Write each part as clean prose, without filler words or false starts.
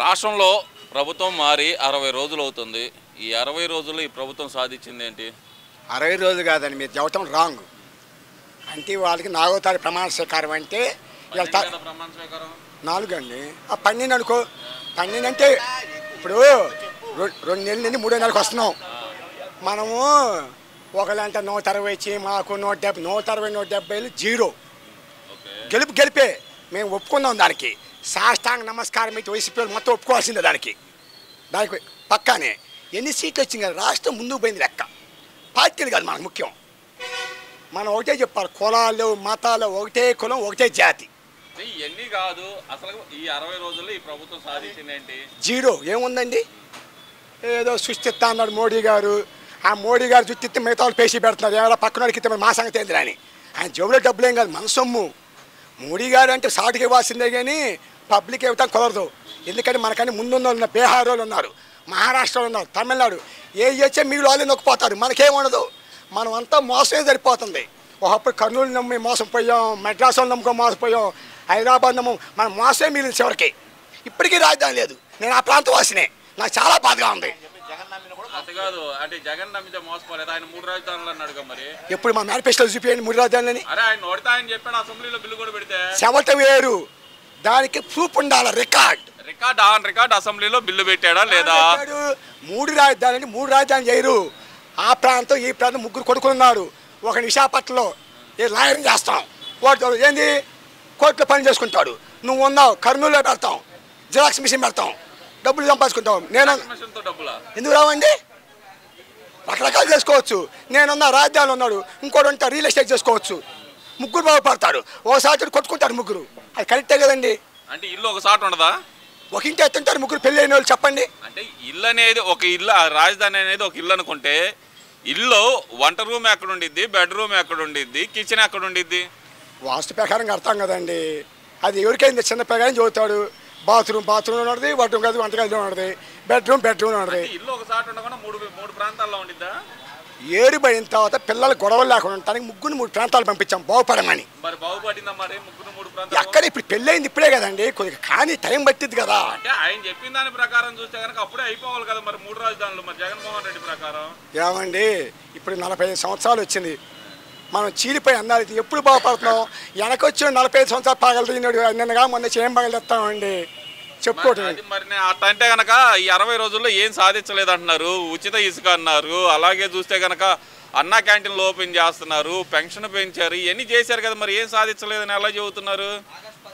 రాష్ట్రంలో ప్రభుత్వం మారి 60 రోజులు అవుతుంది. ఈ 60 రోజుల్లో ఈ ప్రభుత్వం సాధించింది ఏంటి? 60 రోజులు కాదండి, మీరు చెప్పటం రాంగ్. అంటే వాళ్ళకి 4వ తారీఖు ప్రమాణ స్వీకారం అంటే ప్రమాణ స్వీకారం 4 అండి. ఆ 12 అనుకో, 12 అంటే ఇప్పుడు 2 నెలల నుండి 3వ నెలకు వస్తున్నాం మనము. ఒకళ్ళంటే 160 ఇచ్చి మాకు 170, 160, 170 జీరో. గెలిపే మేము ఒప్పుకుందాం. దానికి సాష్టాంగ నమస్కారం అయితే వైసీపీ మొత్తం ఒప్పుకోవాల్సిందే. దానికి పక్కానే ఎన్ని సీట్లు వచ్చింది కదా, రాష్ట్రం ముందుకు పోయింది లెక్క. పార్టీలు కాదు మనకు ముఖ్యం. మనం ఒకటే చెప్పాలి, కులాలు మతాలు ఒకటే కులం ఒకటే జాతి. ఇవన్నీ కాదు, అసలు ఈ 60 రోజుల్లో ఈ ప్రభుత్వం సాధించింది ఏంటి? జీరో. ఏముందండి, ఏదో సృష్టిస్తా అన్నాడు మోడీ గారు. ఆ మోడీ గారు జుట్టిస్తే మిగతా వాళ్ళు పేసి పెడుతున్నారు. ఏమైనా పక్కన వాడికి మా సంగతి ఏంటి అని. ఆయన జేబులో డబ్బులు ఏం కాదు, మన సొమ్ము. మోడీ గారు అంటే సాటుకి ఇవ్వాల్సిందే కానీ పబ్లిక్ ఇవ్వటం కుదరదు. ఎందుకంటే మనకని ముందున్న వాళ్ళు ఉన్నారు, బీహార్ వాళ్ళు ఉన్నారు, మహారాష్ట్రలో ఉన్నారు, తమిళనాడు. ఏ వచ్చే మీరు వాళ్ళు నొక్కిపోతారు, మనకేముండదు. మనం అంతా మోసమే సరిపోతుంది. ఒకప్పుడు కర్నూలు నమ్మి మోసపోయాం, మెడ్రాసులు నమ్ముకొని మోసపోయాం, హైదరాబాద్ మనం మోసమే మిగిలిన చివరికి. ఇప్పటికీ రాజధాని లేదు. నేను ఆ ప్రాంతవాసినే, నాకు చాలా బాధగా ఉంది. అంటే జగన్ నమ్మితే మోసపోలేదు. ఆయన 3 రాజధానులు అన్నాడుగా, మరి ఎప్పుడు మా మేనిఫెస్టోలో చూపించండి 3 రాజధానులని. అరే ఆయన నోడితే ఆయన చెప్పాడు, అసెంబ్లీలో బిల్లు కూడా పెడితే. చెవట వేరు, దానికి ప్రూఫ్ ఉండాలి. రికార్డ్ అసెంబ్లీలో బిల్లు పెట్టాడా లేదా? 3 రాజధానులు 3 రాజధానులు చేయరు. ఆ ప్రాంతం ఈ ప్రాంతం 3 కొడుకున్నారు. ఒక విశాఖపట్నంలో ఏ లాయర్ చేస్తాం, వాడు ఏంది కోర్టులో పని చేసుకుంటాడు. నువ్వు ఉన్నావు కర్నూలులో పెడతాం, జిరాక్స్ మిషన్ పెడతాం, డబ్బులు సంపాదించుకుంటాం. నేను ఎందుకు రావండి, రకరకాలు చేసుకోవచ్చు. నేనున్నా రాజధానిలో ఉన్నాడు, ఇంకోటి ఉంటా రియల్ ఎస్టేట్ చేసుకోవచ్చు. 3 బాగుపడతాడు. ఓసారి కొట్టుకుంటారు 3. అది కరెక్టే కదండి. అంటే ఇల్లు ఒకసారి ఉండదా? ఒక ఇంటి ఎత్తుంటారు 3 పెళ్ళి అయిన వాళ్ళు. చెప్పండి. అంటే ఇల్లు అనేది ఒక ఇల్లు, రాజధాని అనేది ఒక ఇల్లు అనుకుంటే ఇల్లు వంట రూమ్ ఎక్కడ ఉండిద్ది, బెడ్రూమ్ ఎక్కడ ఉండిద్ది, కిచెన్ ఎక్కడ ఉండిద్ది? వాస్తు ప్రకారం కడతాం కదండి. అది ఎవరికైంది చిన్న ప్రకారం చదువుతాడు. బాత్రూమ్ ఉన్నది, వంటగదిలో ఉన్నది, బెడ్రూమ్ ఉన్నది. ఇల్లు ఒకసారి ఉండకుండా 3 ప్రాంతాల్లో ఉండిద్దా? ఏడు పడిన తర్వాత పిల్లలు గొడవలు లేకుండా ఉండటానికి 3 ప్రాంతాలు పంపించాం బాగుపడమని. మరి బాగుపడిందా? మరి 3 ప్రాంతాలు ఎక్కడ ఇప్పుడు పెళ్ళయింది ఇప్పుడే కదండి, కొద్దిగా కానీ టైం పట్టింది కదా. అంటే ఆయన చెప్పిన దాని ప్రకారం చూస్తే కనుక అప్పుడే అయిపోవాలి కదా మరి 3 రాజధానులు. మరి జగన్మోహన్ రెడ్డి ప్రకారం ఏమండి, ఇప్పుడు 45 సంవత్సరాలు వచ్చింది, మనం చీలిపోయి అన్నారు. ఎప్పుడు బాగుపడుతున్నాం? వెనకొచ్చి 45 సంవత్సరాలు పగలదిన్నాడు. నిన్నగా మొన్న చేయం పగలెత్తామండి చెప్పుకోవటం. మరి అట్లా అంటే కనుక ఈ 60 రోజుల్లో ఏం సాధించలేదు అంటున్నారు. ఉచిత ఇసుక అన్నారు, అలాగే చూస్తే కనుక అన్నా క్యాంటీన్లు ఓపెన్ చేస్తున్నారు, పెన్షన్ పెంచారు, ఇవన్నీ చేశారు కదా, మరి ఏం సాధించలేదని ఎలా చెబుతున్నారు?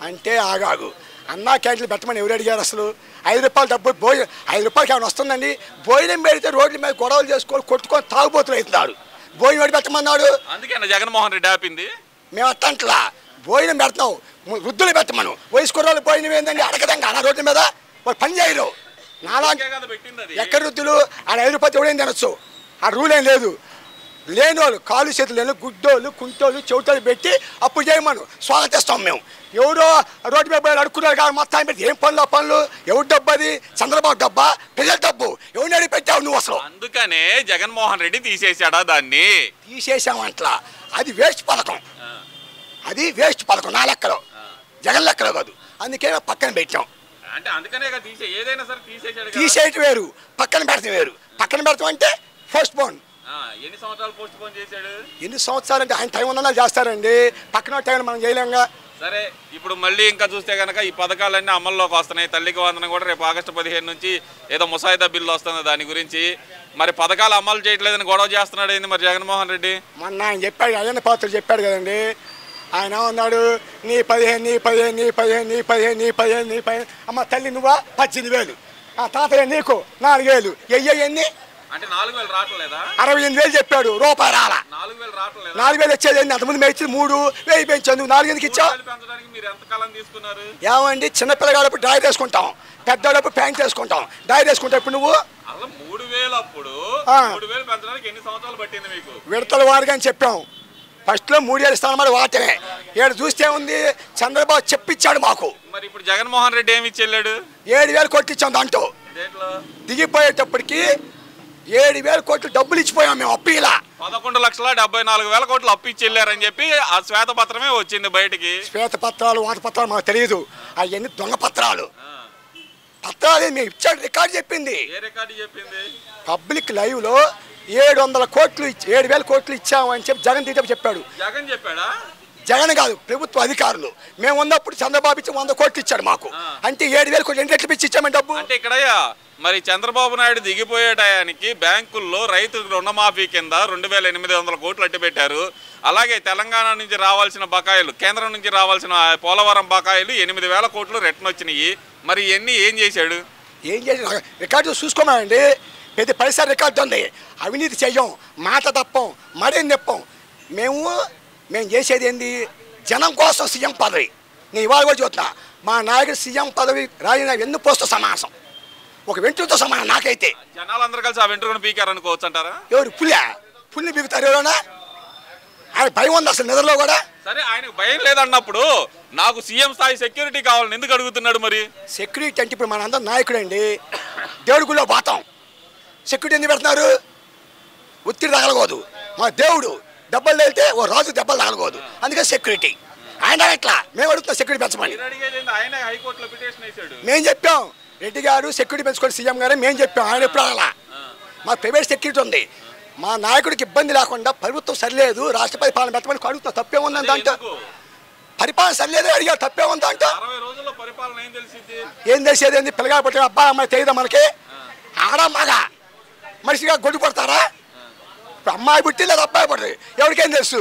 అంటే ఆగాగు, అన్నా క్యాంటీన్లు పెట్టమని ఎవరు అడిగారు అసలు? 5 రూపాయలు డబ్బు భోజనం, 5 రూపాయలకి ఏమైనా వస్తుందండి? భోజనం పెడితే రోడ్ల మీద గొడవలు చేసుకొని కొట్టుకొని తాగుబోతులు అవుతున్నారు. భోజనం పెట్టి పెట్టమన్నాడు. అందుకే జగన్మోహన్ రెడ్డి ఆపింది. మేము అట్టంట్లా భోజనం పెడతాం, వృద్ధులు పెట్టమను. వయసు కుర్రాళ్ళు భోజనం ఏందండి అడగదంగా అన్న రోడ్ల మీద. వాళ్ళు పని చేయరు. ఎక్కడ వృద్ధులు ఆడ 5 రూపాయలు ఎవడేం తినొచ్చు, ఆ రూల్ ఏం లేదు. లేనోళ్ళు కాలు చేతులు లేని గుడ్డోళ్ళు కుంటోళ్ళు చెవిటోళ్ళు పెట్టి అప్పుడు చేయమను, స్వాగతిస్తాం మేము. ఎవరో రోడ్డు మీద పోయి అడుక్కున్నారు కానీ మొత్తం పెట్టి ఏం పనులు ఎవరు డబ్బు? అది చంద్రబాబు డబ్బా, ప్రజల డబ్బు. ఎవరిని అడిగి పెట్టావు నువ్వు అసలు? అందుకనే జగన్మోహన్ రెడ్డి తీసేశాడా దాన్ని? తీసేసామంట్లా. అది వేస్ట్ పథకం, అది వేస్ట్ పథకం నా లెక్కలో, జగన్ లెక్కలో కాదు. అందుకే పక్కన పెట్టాం. అంటే అందుకనే ఏదైనా సరే తీసేయటం వేరు, పక్కన పెడతాం వేరు. పక్కన పెడతాం అంటే పోస్ట్ పోన్. ఎన్ని సంవత్సరాలు పోస్ట్ పోన్ చేశాడు? ఎన్ని సంవత్సరాలు అంటే ఆయన టైం ఉన్నలా చేస్తారండి, పక్కన టైం మనం చేయలేంగా. సరే, ఇప్పుడు మళ్ళీ ఇంకా చూస్తే కనుక ఈ పథకాలన్నీ అమల్లోకి వస్తున్నాయి. తల్లికి వందనం కూడా రేపు ఆగస్టు 15 నుంచి ఏదో ముసాయిదా బిల్లు వస్తుంది దాని గురించి. మరి పథకాలు అమలు చేయట్లేదని గొడవ చేస్తున్నాడు ఏంది మరి జగన్మోహన్ రెడ్డి? మొన్న ఆయన చెప్పాడు, అయ్యన్న పాత్ర చెప్పాడు కదండి. ఆయన అన్నాడు నీ 15 అమ్మ తల్లి నువ్వా 18,000, ఆ తాతయ్య నీకు 4,000. ఎన్ని అంటే 4,000 రావట్లేదా? 68,000 చెప్పాడు, రూపాయి రాలా. 4,000 రావట్లేదు. 4,000 వచ్చేది అంతమంది మేము ఇచ్చింది 3,000 పెంచాను. 4 ఎందుకు ఇచ్చావు? మీరు ఎంత కాలం తీసుకున్నారు? ఏమండి, చిన్నపిల్లగాడప్పుడు డ్రైర్ వేసుకుంటాం, పెద్దవాళ్ళప్పుడు ప్యాంట్ వేసుకుంటాం. డ్రైర్ వేసుకుంటావు ఇప్పుడు నువ్వు. అలా 3,000 అప్పుడు 3,000 పెంచడానికి ఎన్ని సంవత్సరాలు పట్టింది మీకు? విడతల వారుగా అని చెప్పాం. ఫస్ట్లో 3,000 ఇస్తాను మరి వాటనే. ఏడు చూస్తే ఉంది, చంద్రబాబు చెప్పించాడు మాకు. మరి ఇప్పుడు జగన్మోహన్ రెడ్డి ఏమి ఇచ్చెళ్ళాడు? 7,000 కోట్లు ఇచ్చాం. దాంట్లో దిగిపోయేటప్పటికి 7,000 కోట్లు డబ్బులు ఇచ్చిపోయాం మేము. అప్పు ఇలా 11,74,000 కోట్లు అప్పు ఇచ్చి వెళ్ళారని చెప్పి ఆ శ్వేతపత్రమే వచ్చింది బయటికి. శ్వేతపత్రాలు వాతపత్రాలు మాకు తెలియదు, అవన్నీ దొంగ పత్రాలు. పత్రాలు మేము ఇచ్చాడు, రికార్డు చెప్పింది. ఏ రికార్డు చెప్పింది? పబ్లిక్ లైవ్లో 700 కోట్లు 7,000 కోట్లు ఇచ్చామని చెప్పి జగన్ తీటప్పుడు చెప్పాడు. జగన్ చెప్పాడా? జగన్ కాదు, ప్రభుత్వ అధికారులు. మేము ఉన్నప్పుడు చంద్రబాబు ఇచ్చి 100 కోట్లు ఇచ్చాడు మాకు. అంటే 7,000 కోట్లు 2 రెట్లు పిచ్చి ఇచ్చామని డబ్బు. అంటే ఇక్కడ మరి చంద్రబాబు నాయుడు దిగిపోయే టయానికి బ్యాంకుల్లో రైతు రుణమాఫీ కింద 2,800 కోట్లు అట్టి పెట్టారు. అలాగే తెలంగాణ నుంచి రావాల్సిన బకాయిలు, కేంద్రం నుంచి రావాల్సిన పోలవరం బకాయిలు 8,000 కోట్లు రిటర్న్ వచ్చినాయి. మరి ఇవన్నీ ఏం చేశాడు? ఏం చేసి రికార్డు చూసుకోమండి. ప్రతి పరిసర రికార్డు ఉంది. అవినీతి చెయ్యం, మాట తప్పం, మరేం తెప్పం. మేము చేసేది ఏంది? జనం కోసం సీఎం పదవి. నేను ఇవాళ కూడా చూస్తున్నా, మా నాయకుడు సీఎం పదవి రాజీనామా ఎన్ని పోస్టు సమాసం, ఒక వెంట్రుతో సమానం. నాకైతే జనాలందరూ కలిసి ఆ వెంట్రుకను పీకారు అనుకోవచ్చు అంటారా? ఎవరు పుల్ని పీకుతారు ఎవరైనా? ఆయన భయం ఉంది అసలు నిద్రలో కూడా. సరే, ఆయనకు భయం లేదన్నప్పుడు నాకు సీఎం స్థాయి సెక్యూరిటీ కావాలని ఎందుకు అడుగుతున్నాడు? మరి సెక్యూరిటీ అంటే ఇప్పుడు మనందరం నాయకుడండి, దేవుడి గుళ్ళో పోతాం. సెక్యూరిటీ ఎందుకు పెడుతున్నారు? ఒత్తిడి తగలకూడదు. మా దేవుడు దెబ్బలు వెళ్తే ఓ రాజు దెబ్బలు తగలకూడదు, అందుకే సెక్యూరిటీ. ఆయన ఎట్లా మేము అడుగుతున్నాం సెక్యూరిటీ పెంచమని. మేము చెప్పాం రెడ్డి గారు సెక్యూరిటీ పెంచుకోండి సీఎం గారు మేము చెప్పాం. ఆయన ఎప్పుడు అలా మా ప్రైవేట్ సెక్యూరిటీ ఉంది. మా నాయకుడికి ఇబ్బంది లేకుండా ప్రభుత్వం సరిలేదు, రాష్ట్రపతి పాలన పెట్టమని అడుగుతాం. తప్పే ఉందని అంట. పరిపాలన సరిలేదు అడిగారు, తప్పే ఉంది అంట. ఏం తెలిసేది ఏంది? పిల్లగా పట్టిన అబ్బా అమ్మాయి తెలియదా మనకి? ఆడ మగ మనిషిగా గొడ్డు పడతారా? ఇప్పుడు అమ్మాయి పుట్టి లేదా అబ్బాయి పడుతుంది, ఎవరికేం తెలుసు?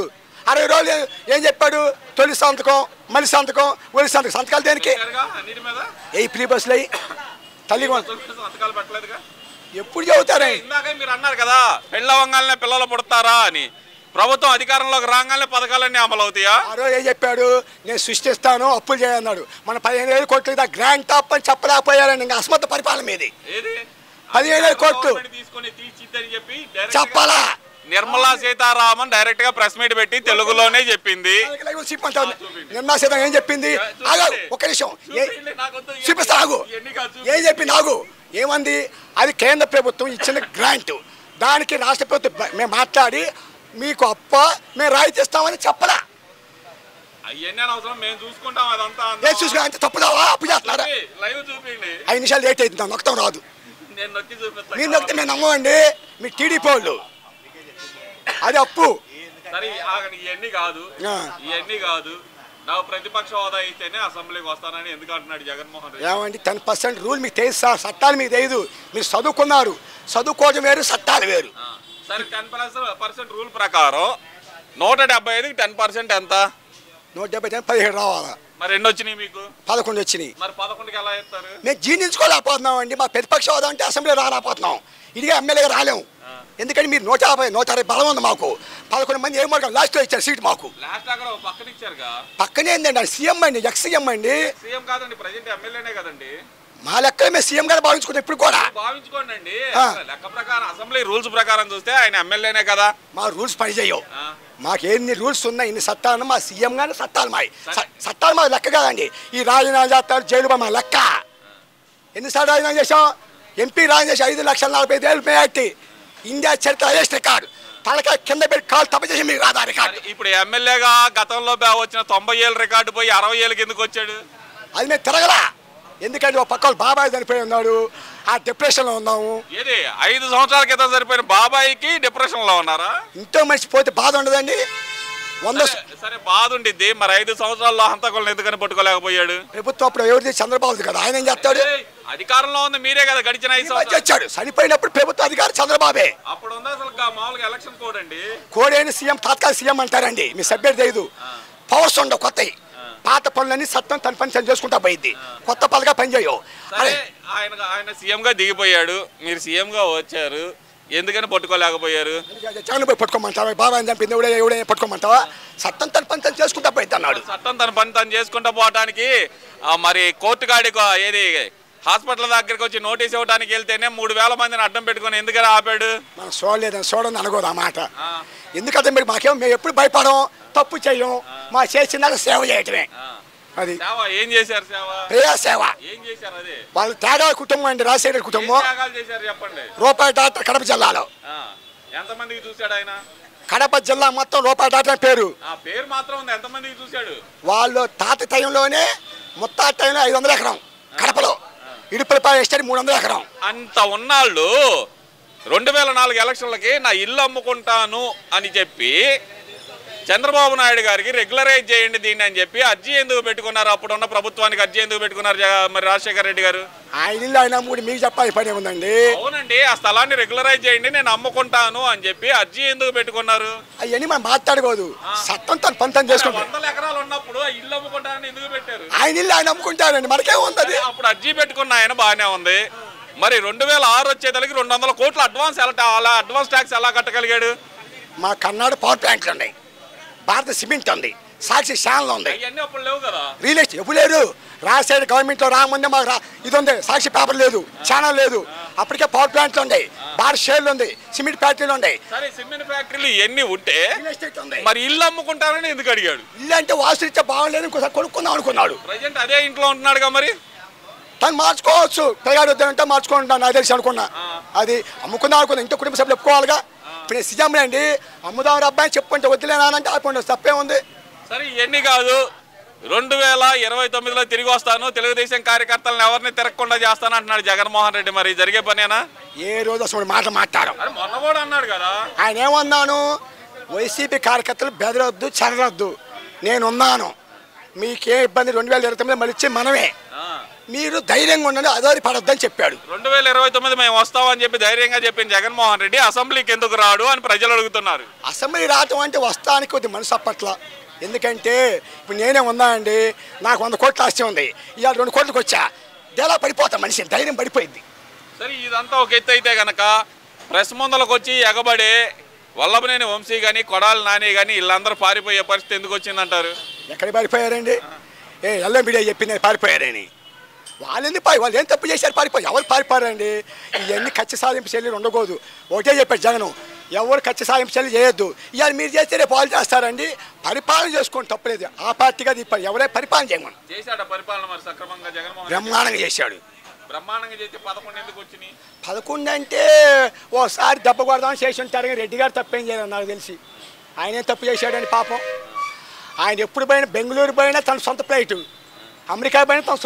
60 రోజులు ఏం చెప్పాడు? తొలి సంతకం, మలి సంతకం, ఒలి సంతకం. సంతకాలు దేనికి? ఏ ఫ్రీ బస్సులు అయ్యి తల్లి ఎప్పుడు చెబుతారే? ఇందాక మీరు అన్నారు కదా పెళ్ళవంగానే పిల్లలు పుడతారా అని. ప్రభుత్వం అధికారంలోకి రాగానే పథకాలన్నీ అమలు అవుతాయా? ఆ రోజు ఏం చెప్పాడు? నేను సృష్టిస్తాను, అప్పులు చేయన్నాడు. మన 15,000 కోట్లు గ్రాంట్ టాప్ అని చెప్పలేకపోయారని ఇంకా అసమర్థ పరిపాలన మీది. 15,000 కోట్లు చెప్పాలా? నిర్మలా సీతారామన్ డైరెక్ట్ గా ప్రెస్ మీట్ పెట్టి తెలుగులోనే చెప్పింది. నిర్మలా సీతారామన్ ఏం చెప్పింది? ఒక నిమిషం చూపిస్తా. ఏం చెప్పింది? ఏమంది? అది కేంద్ర ప్రభుత్వం ఇచ్చిన గ్రాంట్, దానికి రాష్ట్ర ప్రభుత్వం మేము మాట్లాడి మీకు అప్ప మేము రాయితీ ఇస్తామని చెప్పలా. చూసుకున్నా అంటే తప్పుదావా? అప్పు చేస్తున్నారా? 5 నిమిషాలు లేట్ అవుతుంది, నొక్కడం రాదు. మీరు నొక్కితే మేము నమ్మమండి. మీ టీడీపీ వాళ్ళు అది అప్పు. ఇవన్నీ కాదు నాకు ప్రతిపక్ష హోదా అయితేనే అసెంబ్లీకి వస్తానని ఎందుకు అంటున్నాడు జగన్మోహన్ రెడ్డి? ఏమండి 10% రూల్ మీకు తెలుసు సార్, చట్టాలు మీకు తెలియదు. మీరు చదువుకున్నారు, చదువుకోవడం వేరు, చట్టాలు వేరు. సరే 10% రూల్ ప్రకారం 175కి 10% ఎంత? 170 17 రావాలా? మరి ఎన్ని వచ్చినాయి మీకు? 11 వచ్చినాయి. మరి 11కి ఎలా ఇస్తారు? మేము జీర్ణించుకోలేకపోతున్నాం అండి. మా ప్రతిపక్ష హోదా అంటే అసెంబ్లీ రాలేకపోతున్నాం, ఇదిగా ఎమ్మెల్యేగా రాలేము. ఎందుకంటే మీరు 150 బలం ఉంది మాకు. 11 మంది ఏమో లాస్ట్లో ఇచ్చారు సీట్ మాకు. పక్కనే ఏంటండి సీఎం అండి, ఎక్స్ సీఎం అండి. సీఎం కాదండి, ప్రెజెంట్ ఎమ్మెల్యేనే కదండి. మా లెక్క మేము సీఎం గారు భావించుకుంటాం ఇప్పుడు కూడా. భావించుకోండి అండి, లెక్క ప్రకారం అసెంబ్లీ రూల్స్ ప్రకారం చూస్తే ఆయన ఎమ్మెల్యేనే కదా. మా రూల్స్ పనిచేయవు. మాకు ఎన్ని రూల్స్ ఉన్నాయి, ఇన్ని చట్టాలు మా సీఎం గారు చట్టాలు మావి. చట్టాలు మా లెక్క కాదండి. ఈ రాజీనామా చేస్తారు, జైలు మా లెక్క. ఎన్నిసార్లు రాజీనామా చేసాం? ఎంపీ రాజీనామా చేసి 5,45,000 మేయట్టి. ఇండియా చరిత్ర హైయెస్ట్ రికార్డు. తలకాయ కింద పెట్టి కాలు తప్ప చేసి మీకు రాదా రికార్డు? ఇప్పుడు ఎమ్మెల్యేగా గతంలో వచ్చిన 90 ఏళ్ళ రికార్డు పోయి 60 ఏళ్ళకి ఎందుకు వచ్చాడు? అది మేము తిరగలా. ఎందుకంటే ఒక పక్క బాబాయ్ చనిపోయి ఉన్నాడు, ఆ డిప్రెషన్లో ఉన్నాము. ఏది 5 సంవత్సరాల క్రితం సరిపోయిన బాబాయికి డిప్రెషన్లో ఉన్నారా? ఇంట్లో మనిషి పోతే బాధ ఉండదండి. సరే బాధ ఉండిద్ది, మరి 5 సంవత్సరాల్లో హంతకులను ఎందుకని పట్టుకోలేకపోయాడు? ప్రభుత్వం అప్పుడు ఎవరిది? చంద్రబాబు కదా. ఆయన ఏం చేస్తాడు? అధికారంలో ఉంది మీరే కదా గడిచిన 5 సంవత్సరాలు. వచ్చాడు చనిపోయినప్పుడు ప్రభుత్వ అధికారి చంద్రబాబే. అప్పుడు ఉందా అసలు మామూలుగా ఎలక్షన్ కోడ్ అండి? కోడ్ అయిన సీఎం తాత్కాలిక సీఎం అంటారండి. మీ సభ్యుడు తెలియదు. పవర్స్ ఉండవు కొత్తవి. పాత పనులన్నీ సత్తం తన పని చేసుకుంటా పోయింది, కొత్త పథకాలు పనిచేయవు. ఆయన సీఎం గా దిగిపోయాడు, మీరు సీఎం గా వచ్చారు, ఎందుకని పట్టుకోలేకపోయారు? జగన్ పోయి పట్టుకోమంటావా? బాబాయ్ చంపింది ఎవడే పట్టుకోమంటావా? చట్టం తన పని తను చేసుకుంటా పోయింది అన్నాడు. చట్టం తన పని తను చేసుకుంటా పోవటానికి మరి కోర్టు కాడికి ఏది హాస్పిటల్ దగ్గరికి వచ్చి నోటీస్ ఇవ్వడానికి వెళ్తేనే 3,000 మందిని అడ్డం పెట్టుకుని ఎందుకని ఆపాడు? మనం చూడలేదని చూడని అనకూడదు ఆ మాట. ఎందుకు అర్థం పెట్టి మాకేమో మేము ఎప్పుడు భయపడం, తప్పు చెయ్యం. మా చేసిన సేవ చేయటమే. అది ఏం చేశారు? ప్రియా సేవ. ఏం చేశారు? అది వాళ్ళ త్యాగాల కుటుంబం అండి, రాజశేఖర్ కుటుంబం. చెప్పండి. రూపాయి డాక్టర్ కడప జిల్లాలో ఎంతమందికి చూశాడు ఆయన? కడప జిల్లా మొత్తం రూపాయి డాక్టర్ పేరు. ఆ పేరు మాత్రం ఉంది, ఎంతమందికి చూశాడు? వాళ్ళు తాత టైంలోనే ముత్తాత టైంలో 500 ఎకరం కడపలో. ఇడుపులపై ఎస్టేట్ 300 ఎకరం. అంత ఉన్నాళ్ళు 2004 ఎలక్షన్లకి నా ఇల్లు అమ్ముకుంటాను అని చెప్పి చంద్రబాబు నాయుడు గారికి రెగ్యులరైజ్ చేయండి దీన్ని అని చెప్పి అర్జీ ఎందుకు పెట్టుకున్నారు? అప్పుడున్న ప్రభుత్వానికి అర్జీ ఎందుకు పెట్టుకున్నారు మరి రాజశేఖర రెడ్డి గారు? ఆయన ఇల్లు ఆయన అమ్ముకుంటే మీకు చెప్పాలి పని ఉందండి. అవునండి, ఆ స్థలాన్ని రెగ్యులరైజ్ చేయండి నేను అమ్ముకుంటాను అని చెప్పి అర్జీ ఎందుకు పెట్టుకున్నారు? అవన్నీ మనం మాట్లాడుకోదు, చట్టం తన పంతం చేసుకుంటాం. 100 ఎకరాలు ఉన్నప్పుడు ఆ ఇల్లు అమ్ముకుంటానని ఎందుకు పెట్టారు? ఆయన ఇల్లు ఆయన అమ్ముకుంటారండి, మనకేముంది? అప్పుడు అర్జీ పెట్టుకున్న ఆయన బాగానే ఉంది. మరి 2006 వచ్చేతలకి 200 కోట్ల అడ్వాన్స్ ట్యాక్స్ ఎలా కట్టగలిగాడు? మా కర్ణాటక పవర్ ప్లాంట్లు ఉన్నాయి, భారత సిమెంట్ ఉంది, సాక్షి ఛానల్ ఉంది, ఇవన్నీ అప్పుడు లేవు కదా. రియల్ ఎస్టేట్ ఎప్పుడు లేదు. రాజశేఖర గవర్నమెంట్లో రాముందే మాకు ఇది ఉంది, సాక్షి పేపర్ లేదు, ఛానల్ లేదు. అప్పటికే పవర్ ప్లాంట్లు ఉన్నాయి, భారత షేర్లు ఉంది, సిమెంట్ ఫ్యాక్టరీలు ఉన్నాయి. సరే, సిమెంట్ ఫ్యాక్టరీలు ఇవన్నీ ఉంటే రియల్ ఎస్టేట్ ఉంది, మరి ఇల్లు అమ్ముకుంటారని ఎందుకు అడిగాడు? ఇల్లు అంటే వాస్తురీత్యా బాగలేదు, ఇంకోసారి కొనుక్కుందాం అనుకున్నాడు. ప్రజెంట్ అదే ఇంట్లో ఉంటున్నాడుగా. మరి తను మార్చుకోవచ్చు, పిల్లగాడు వద్దంటే మార్చుకుంటాను నాకు తెలిసి అనుకున్నా. అది అమ్ముకుందాం అనుకున్నా, ఇంట్లో కుటుంబ సభ్యులు ఒప్పుకోవాలిగా. ఇప్పుడు సీఎం అండి అమ్ముదాం అబ్బాయి చెప్పుకుంటే వద్దులేనానంటే ఆపండి, తప్పే ఉంది. సరే, ఇవన్నీ కాదు, 2029లో తిరిగి వస్తాను, తెలుగుదేశం కార్యకర్తలను ఎవరిని తిరగకుండా చేస్తాను అంటున్నాడు జగన్మోహన్ రెడ్డి. మరి జరిగే పనేనా? ఏ రోజు అసలు మాటలు మాట్లాడడం. మొన్న కూడా అన్నాడు కదా. ఆయన ఏమన్నాను, వైసీపీ కార్యకర్తలు బెదరొద్దు, చెరరొద్దు, నేనున్నాను, మీకే ఇబ్బంది 2029 మళ్ళీ ఇచ్చి మనమే, మీరు ధైర్యంగా ఉండండి, అదోరి పడొద్దని చెప్పాడు. 2029 మేము వస్తామని చెప్పి ధైర్యంగా చెప్పిన జగన్మోహన్ రెడ్డి అసెంబ్లీకి ఎందుకు రాడు అని ప్రజలు అడుగుతున్నారు. అసెంబ్లీ రావటం అంటే వస్తానికి కొద్ది మనసు అప్పట్ల. ఎందుకంటే ఇప్పుడు నేనే ఉన్నా అండి, నాకు 100 కోట్ల ఆస్తి ఉంది, ఇవాళ 2 కోట్లకు వచ్చా, ఎలా పడిపోతా, మనిషి ధైర్యం పడిపోయింది. సరే, ఇదంతా ఒక ఎత్తు అయితే కనుక ప్రెస్ ముందలకు వచ్చి ఎగబడే వల్లభనేని వంశీ కానీ కొడాలి నాని కానీ వీళ్ళందరూ పారిపోయే పరిస్థితి ఎందుకు వచ్చిందంటారు? ఎక్కడికి పారిపోయారండి? ఎల్ఎం మీడియా చెప్పింది పారిపోయారని. వాళ్ళు ఏం తప్పు చేశారు పారిపోయి? ఎవరు పారిపోయారండి? ఇవన్నీ కక్ష సాధింపు చర్యలు ఉండకూడదు. ఒకటే చెప్పారు జగన్, ఎవరు కక్ష సాధింపు చర్యలు చేయొద్దు. ఇవాళ మీరు చేస్తే రేపు వాళ్ళు చేస్తారండి. పరిపాలన చేసుకోండి, తప్పలేదు. ఆ పార్టీగా దీపారు, ఎవరే పరిపాలన చేయమని చేశాడు. పరిపాలన మరి సక్రమంగా జగన్మోహన్ బ్రహ్మాండంగా చేశాడు. బ్రహ్మాండంగా చేస్తే 11 ఎందుకు వచ్చినాయి? 11 అంటే ఓసారి దెబ్బ కొడదామని చేసి ఉంటారు, కానీ రెడ్డి గారు తప్పేం చేయలేదు నాకు తెలిసి. ఆయనే తప్పు చేశాడని పాపం. ఆయన ఎప్పుడు పోయినా, బెంగళూరు పోయినా తన సొంత ఫ్లైట్, అమెరికా పోయినా తన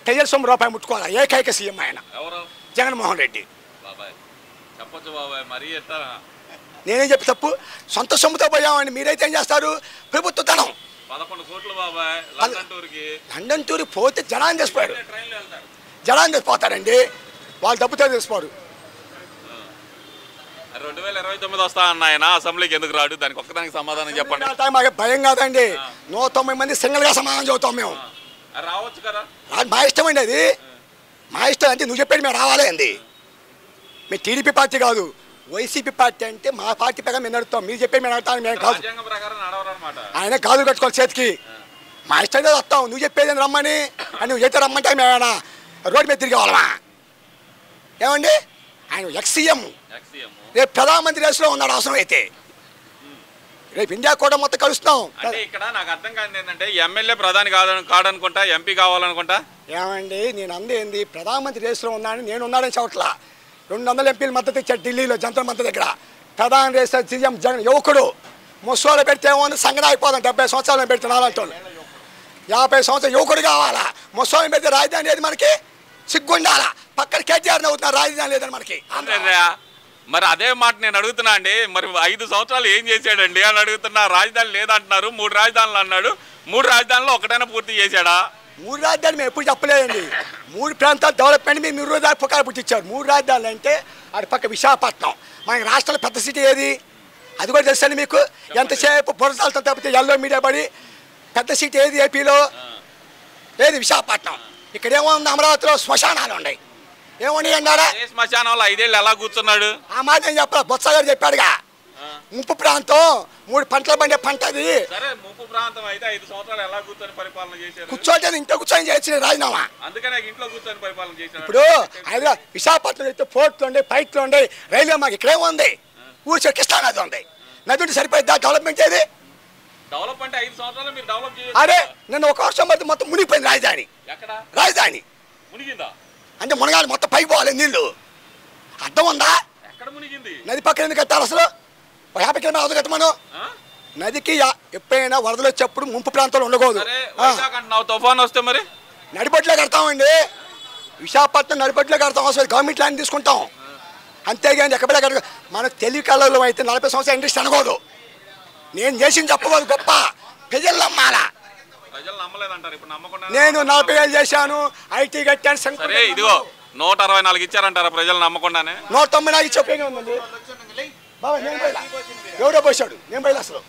ప్రజల సొమ్ము రూపాయి ముట్టుకోవాలి. ఏకైక సీఎం ఆయన జగన్మోహన్ రెడ్డి. నేనేం చెప్పి తప్పు? సొంత సొమ్ముతో పోయామండి, మీరైతే ఏం చేస్తారు? ప్రభుత్వ ధనం 11 కోట్లు బాబాయ్. లండన్ టూర్కి పోతే జనాన్ని తెచ్చిపోయాడు, జనాన్ని తెచ్చిపోతారండి, వాళ్ళు డబ్బుతో తెచ్చిపోరు. 2029 వస్తా అన్న ఆయన అసెంబ్లీకి ఎందుకు రాడు? దానికి ఒక్కదానికి సమాధానం చెప్పండి. మాకు భయం కాదండి, 190 మంది సింగిల్గా సమాధానం చెబుతాం మేము. రావచ్చు కదా, మా ఇష్టం అండి, అది మా ఇష్టం. అంటే నువ్వు చెప్పేది మేము రావాలి అండి. మేము టీడీపీ పార్టీ కాదు, వైసీపీ పార్టీ. అంటే మా పార్టీ ప్రకారం మేము నడుస్తాం, మీరు చెప్పేది మేము నడతాను మేము కాదు. ఆయన గాజులు కట్టుకోవాలి చేతికి, మా ఇష్టం వస్తాం. నువ్వు చెప్పేది రమ్మని అని నువ్వు చెప్తే రమ్మంటే మేమేనా రోడ్డు మీద తిరిగి వాళ్ళమా? ఏమండి, ఆయన ఎక్స్-సీఎం, రేపు ప్రధానమంత్రి రేసులో ఉన్నాడు అవసరం అయితే. రేపు ఇండియా కూడా మొత్తం కలుస్తాం. అంటే ఇక్కడ నాకు అర్థం కాదు ఏంటంటే ఎమ్మెల్యే ప్రధాని కాదనుకుంటా, ఎంపీ కావాలనుకుంటా. ఏమండి, నేను అందేంది ప్రధానమంత్రి రేసులో ఉన్నానని, నేను ఉన్నానని చోట్ల 200 ఎంపీలు మద్దతు ఇచ్చారు ఢిల్లీలో జంతర్ మంతర్ దగ్గర. ప్రధాన రేసు సీఎం జగన్ యువకుడు, ముసోళ్ళు పెడితే ఏమో సంగతి అయిపోదాం. 70 సంవత్సరాలు పెడితే నాలంటోళ్ళు 50 సంవత్సరాలు యువకుడు కావాలా? ముసోళ్ళని పెడితే రాజధాని లేదు మనకి, సిగ్గుండాలా? పక్కన కేటీఆర్ అవుతున్నారు, రాజధాని లేదని మనకి. మరి అదే మాట నేను అడుగుతున్నా అండి. మరి 5 సంవత్సరాలు ఏం చేశాడండి అని అడుగుతున్నా. రాజధాని లేదంటున్నారు, 3 రాజధానులు అన్నాడు. 3 రాజధానులు ఒకటైనా పూర్తి చేశాడా? 3 రాజధానులు మేము ఎప్పుడు చెప్పలేదండి. 3 ప్రాంతాలు డెవలప్మెంట్ మీరు 100 రోజులు పుకారు పుట్టించారు. 3 రాజధానులు అంటే అటు పక్క విశాఖపట్నం, మనకి రాష్ట్రంలో పెద్ద సిటీ ఏది? అది కూడా తెలుసండి మీకు. ఎంతసేపు బురసాలతో తప్పితే ఎల్లో మీడియా పడి పెద్ద సిటీ ఏది ఏపీలో? ఏది? విశాఖపట్నం. ఇక్కడేమో ఉంది, అమరావతిలో శ్మశానాలు ఉన్నాయి. ఏమని అన్నారా? శ్మశానంలో 5 ఏళ్ళు ఎలా కూర్చున్నాడు? ఆ మాట ఏం చెప్పాలి? బొత్స గారు చెప్పాడుగా, ముప్పు ప్రాంతం 3 పంటలు పండే పంట అది. సరే, ముప్పు ప్రాంతం అయితే 5 సంవత్సరాలు ఎలా కూర్చొని పరిపాలన చేశారు? కూర్చోటే ఇంట్లో కూర్చొని చేయొచ్చు రాజీనామా. అందుకనే ఇంట్లో కూర్చొని పరిపాలన చేశారు. ఇప్పుడు హైదరాబాద్ విశాఖపట్నం అయితే పోర్ట్లు ఉండే, ఫ్లైట్లు ఉండే, రైల్వే మాకు ఇక్కడేమో ఉంది. ఊరి కృష్ణానది ఉంది, నది ఉంటే సరిపోయిందా డెవలప్మెంట్ ఏది? డెవలప్మెంట్ 5 సంవత్సరాలు మీరు డెవలప్ చేయాలి. అరే, నిన్న 1 వర్షం పడితే మొత్తం మునిగిపోయింది రాజధాని. ఎక్కడ రాజధాని మునిగిందా? అంటే మునగాలి, మొత్తం పైకి పోవాలి నీళ్ళు. అర్థం ఉందా? ఎక్కడ మునిగింది? నది పక్కన ఎందుకు కట్టాలి అసలు? 50 కిలోమీటర్లు అవుతుంది కదా మనం. నదికి ఎప్పుడైనా వరదలు వచ్చేప్పుడు ముంపు ప్రాంతాలు ఉండకూడదు. తుఫాన్ వస్తే మరి నడిబొట్లో కడతామండి. విశాఖపట్నం నడిపట్లో కడతాం, అవసరం గవర్నమెంట్ ల్యాండ్ తీసుకుంటాం, అంతేగాని ఎక్కడ కడ మన తెలుగు కళలో అయితే 40 సంవత్సరాల ఇండస్ట్రీ అనకూడదు. నేను చేసింది చెప్పకూడదు, గొప్ప ప్రజలు నమ్మాలా. ప్రజలు నమ్మలేదంటారు ఇప్పుడు, నమ్మకుండా నేను 40 ఏళ్ళు చేశాను, ఐటీ కట్టాను. సరే ఇదిగో 164 ఇచ్చారంటారా ప్రజలు నమ్మకుండానే? 194 ఇచ్చే ఉపయోగం ఉందండి. బాబా నేను బయలా, ఎవడో పోసాడు, నేను బయలు అసలు.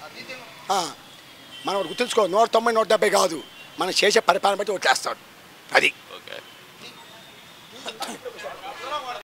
మనం గుర్తుంచుకో, 190 170 కాదు, మనం చేసే పరిపాలన బట్టి ఓట్లేస్తాడు. అది ఓకే.